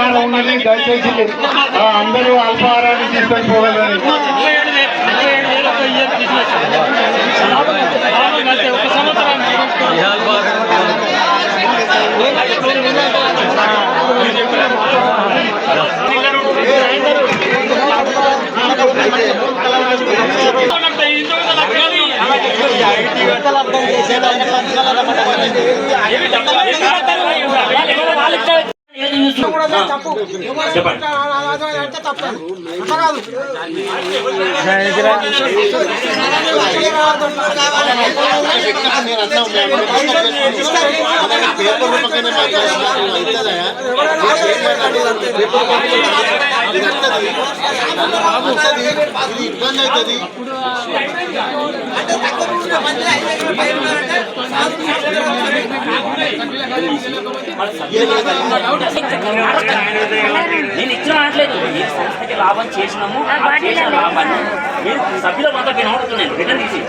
అల్పాహారం ఉన్నది, దయచేసి అందరూ అల్పాహారాన్ని తీసుకొని పోగలరు. ఇబ్బంది అవుతుంది. నేను ఇచ్చిన అనట్లేదు, మీరు సంస్థకి లాభం చేసినాము, చేసిన లాభాన్ని మీరు సభ్యుల మొత్తం వినవడుతున్నాను రిటర్న్ తీసి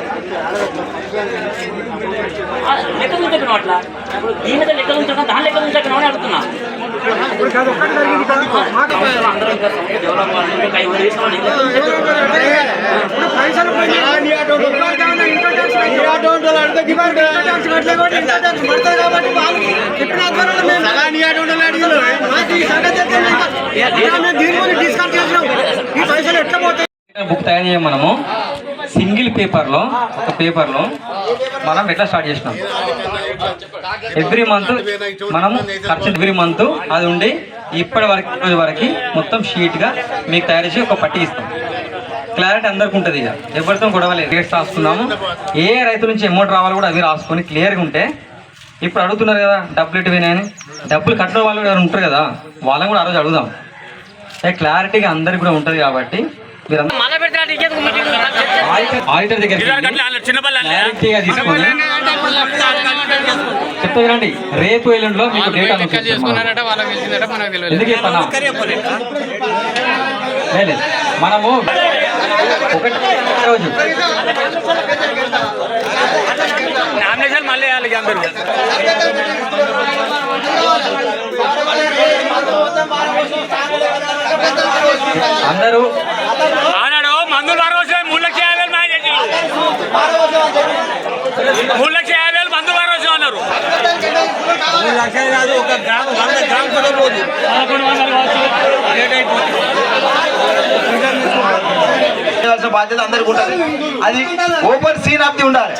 లెక్క ఉంచకపోయినా అట్లా. ఇప్పుడు దీని మీద లెక్క ఉంచడం దాని లెక్క ఉంచకపోయినా అడుగుతున్నా. అందరం డెవలప్ బుక్ తయారు చేయం. మనము సింగిల్ పేపర్లో ఒక పేపర్లో మనం ఎట్లా స్టార్ట్ చేసినాం, ఎవ్రీ మంత్ మనం ఖర్చు ఎవ్రీ మంత్ అది ఉండి ఇప్పటి వరకు రోజు వరకు మొత్తం షీట్గా మీకు తయారు చేసి ఒక పట్టి ఇస్తాం. క్లారిటీ అందరికి ఉంటుంది. ఇక ఎవరితో గొడవలేదు. రేట్స్ రాసుకున్నాము, ఏ రైతు నుంచి అమౌంట్ రావాలో కూడా అవి రాసుకొని క్లియర్గా ఉంటే. ఇప్పుడు అడుగుతున్నారు కదా డబ్బులు ఎటు పోయినాయని, డబ్బులు కట్టిన వాళ్ళు ఎవరు ఉంటారు కదా, వాళ్ళని కూడా ఆ రోజు అడుగుదాం. క్లారిటీగా అందరికి కూడా ఉంటుంది కాబట్టి మీరు ఆడిటర్ దగ్గర క్లారిటీగా తీసుకొని చెప్తా రండి. రేపు ఎల్లుండిలో మీకు డేటా ఎందుకు చెప్పన్నా లేదు. మనము ఒకటి రోజు మళ్ళీ అందరూ ఆనాడు మందులు 3,50,000 3,50,000 మందులు అన్నారు. 3,00,000 కాదు, ఒక గ్రాము 100 గ్రాములు కూడా పోదు. బాధ్యత అందరికి ఉంటుంది. అది ఓపెన్ సీన్ ఆఫ్ ది ఉండాలి.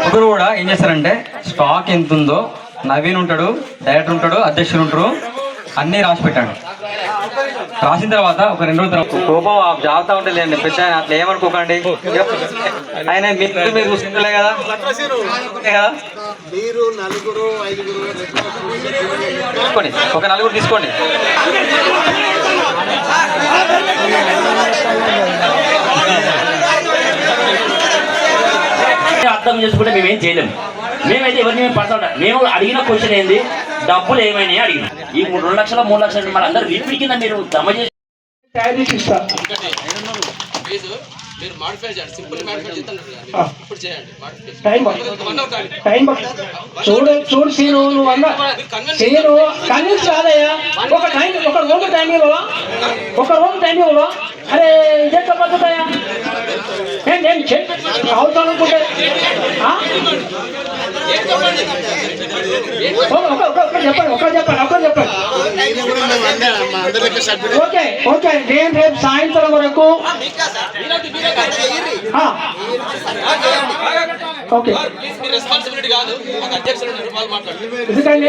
ఒకరు కూడా ఏం చేస్తారంటే స్టాక్ ఎంత ఉందో నవీన్ ఉంటాడు, డైరెక్టర్ ఉంటాడు, అధ్యక్షులు ఉంటారు, అన్నీ రాసి పెట్టాడు. రాసిన తర్వాత ఒక 2 రోజుల తర్వాత కోపం జాగ్రత్త ఉంటుంది అండి. పెద్ద అట్లా ఏమనుకోకండి. ఆయన మీరు చూసుకుంటలే కదా కదా తీసుకోండి, ఒక 4 తీసుకోండి. అర్థం చేసుకుంటే మేమేం చేయలేము. మేమైతే ఎవరిని మేము పడతా ఉంటాం. మేము అడిగిన క్వశ్చన్ ఏంది, డబ్బులు ఏమైనా అడిగిన ఈ 2 లక్షలు 3 లక్షలు మన అందరూ రిపీట్ కింద మీరు జమ చేసి చూడు సీను నువ్వు అన్న చేయను కన్విన్స్ కాదయ్యా. ఒక రోజు టైం ఇవ్వవా, ఒక రోజు టైం ఇవ్వవా? అరే ఇదేంట పద్ధతయ్యా? నేను అవుతాను అనుకుంటే చెప్పండి. ఓకే నేను రేపు సాయంత్రం వరకు ఓకే. ఎందుకండి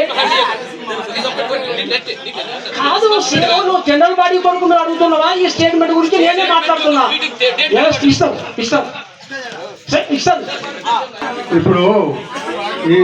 కాదు నువ్వు జనరల్ బాడీ కొరకు మీరు అడుగుతున్నావా? ఈ స్టేట్మెంట్ గురించి నేనే మాట్లాడుతున్నా. ఇస్తాను. ఇప్పుడు ఈ